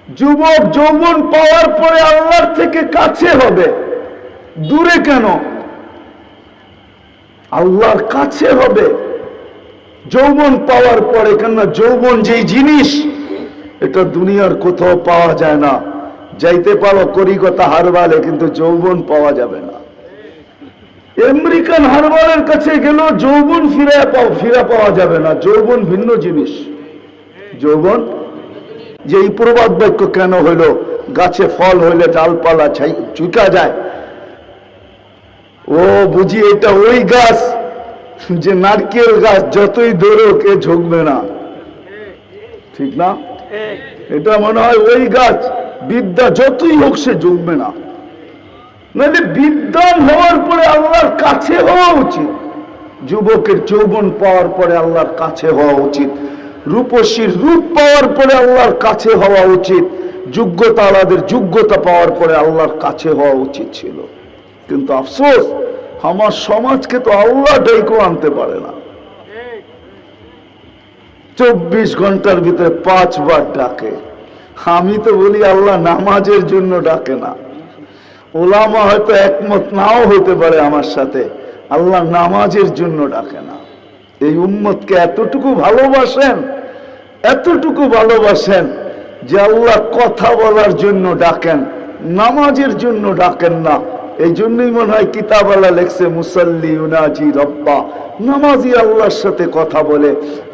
যুবক যৌবন পাওয়ার পরে আল্লাহর থেকে কাছে হবে, দূরে কেন? আল্লাহর কাছে হবে যৌবন পাওয়ার পরে। কেননা যৌবন যেই জিনিস, এটা দুনিয়ার কোথাও পাওয়া যায় না। যাইতে পারো কলিকাতা হারবালে, কিন্তু যৌবন পাওয়া যাবে না। আমেরিকান হারবালের কাছে গেল, যৌবন ফিরে পাওয়া যাবে না। যৌবন ভিন্ন জিনিস। যৌবন যে এই প্রবাদ বাক্য কেন হইল, গাছে ফল হইলে ডালপালা চুকা যায়, ও বুঝি এটা ওই গাছ যে নারকেল গাছ, যতই দৌড়ক এ ঝুঁকবে না, ঠিক না? এটা মনে হয় ওই গাছ, বিদ্যা যতই হোক সে ঝুঁকবে না। নাহলে বিদ্যান হওয়ার পরে আল্লাহর কাছে হওয়া উচিত। যুবকের যৌবন পাওয়ার পরে আল্লাহর কাছে হওয়া উচিত। রূপসীর রূপ পাওয়ার পরে আল্লাহর কাছে হওয়া উচিত। যোগ্যতা আলাদের যোগ্যতা পাওয়ার পরে আল্লাহর কাছে হওয়া উচিত ছিল। কিন্তু আফসোস, আমার সমাজকে তো আল্লাহ ডেকেও আনতে পারে না। 24 ঘন্টার ভিতরে 5 বার ডাকে। আমি তো বলি আল্লাহ নামাজের জন্য ডাকে না। ওলামা হয়তো একমত নাও হইতে পারে আমার সাথে, আল্লাহ নামাজের জন্য ডাকে না। এই উম্মতকে এতটুকু ভালোবাসেন, এতটুকু ভালোবাসেন যে আল্লাহ কথা বলার জন্য ডাকেন, নামাজের জন্য ডাকেন না। এই জন্যই মনে হয় কিতাবালা লেখছে মুসাল্লি ইউনাজি রব্বা, নামাজি আল্লাহর সাথে কথা বলে।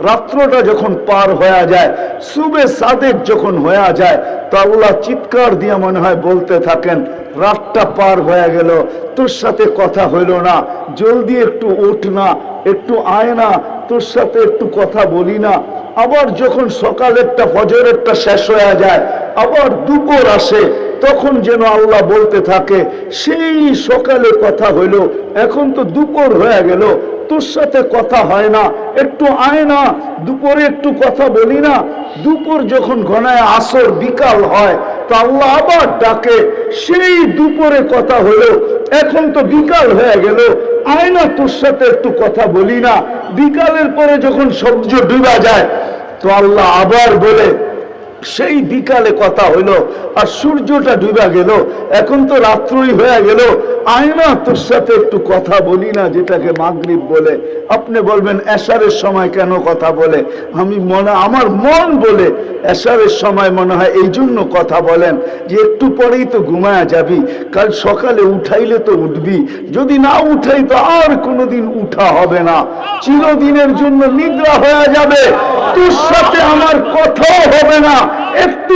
রাত্রটা যখন পার হয়ে যায়, সুবে সাদেক যখন হয়ে যায়, তো আল্লাহ চিৎকার দিয়ে মনে হয় বলতে থাকেন, রাতটা পার হয়ে গেল, তোর সাথে কথা হইল না, জলদি একটু ওঠ না, একটু আয় না, তোর সাথে একটু কথা বলি না। আবার যখন সকালেরটা ফজরেরটা শেষ হয়ে যায়, আবার দুপুর আসে, তখন যেন আল্লাহ বলতে থাকে, সেই সকালে কথা হইল, এখন তো দুপুর হয়ে গেল, তোর সাথে কথা হয় না, একটু আয় না, দুপুরে একটু কথা বলি না। দুপুর যখন ঘনায় আসর বিকাল হয়, তো আল্লাহ আবার ডাকে, সেই দুপুরে কথা হলো, এখন তো বিকাল হয়ে গেল, আয় না, তোর সাথে একটু কথা বলি না। বিকালের পরে যখন সূর্য ডুবা যায়, তো আল্লাহ আবার বলে, সেই বিকালে কথা হইলো, আর সূর্যটা ডুবা গেল, এখন তো রাত্রই হয়ে গেল, আয় না, তোর সাথে একটু কথা বলি না, যেটাকে মাগরিব বলে। আপনি বলবেন এশারের সময় কেন কথা বলে? আমার মন বলে এশারের সময় মনে হয় এই জন্য কথা বলেন যে একটু পরেই তো ঘুমায়া যাবি, কাল সকালে উঠাইলে তো উঠবি, যদি না উঠাই তো আর কোনোদিন উঠা হবে না, চিরদিনের জন্য নিদ্রা হয়ে যাবে, তোর সাথে আমার কথাও হবে না। একটু